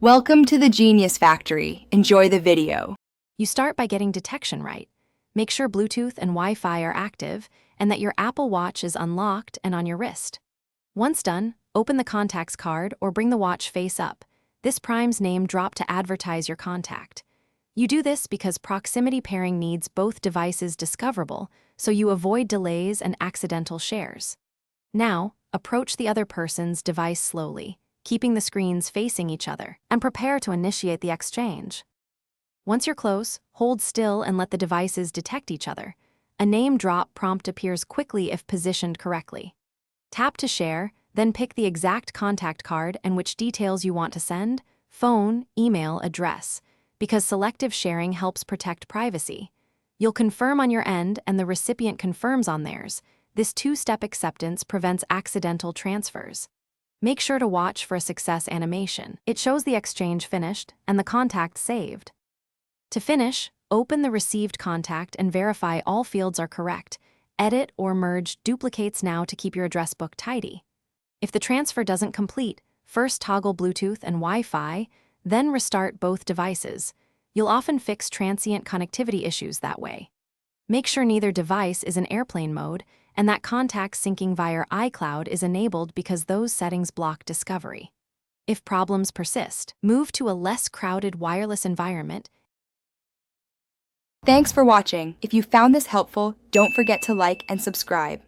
Welcome to the Genius Factory. Enjoy the video. You start by getting detection right. Make sure Bluetooth and Wi-Fi are active and that your Apple Watch is unlocked and on your wrist. Once done, open the contacts card or bring the watch face up. This primes name drop to advertise your contact. You do this because proximity pairing needs both devices discoverable, so you avoid delays and accidental shares. Now, approach the other person's device slowly, keeping the screens facing each other, and prepare to initiate the exchange. Once you're close, hold still and let the devices detect each other. A name drop prompt appears quickly if positioned correctly. Tap to share, then pick the exact contact card and which details you want to send, phone, email, address, because selective sharing helps protect privacy. You'll confirm on your end and the recipient confirms on theirs. This two-step acceptance prevents accidental transfers. Make sure to watch for a success animation. It shows the exchange finished and the contact saved. To finish, open the received contact and verify all fields are correct. Edit or merge duplicates now to keep your address book tidy. If the transfer doesn't complete, first toggle Bluetooth and Wi-Fi, then restart both devices. You'll often fix transient connectivity issues that way. Make sure neither device is in airplane mode and that contact syncing via iCloud is enabled because those settings block discovery. If problems persist, move to a less crowded wireless environment. Thanks for watching. If you found this helpful, don't forget to like and subscribe.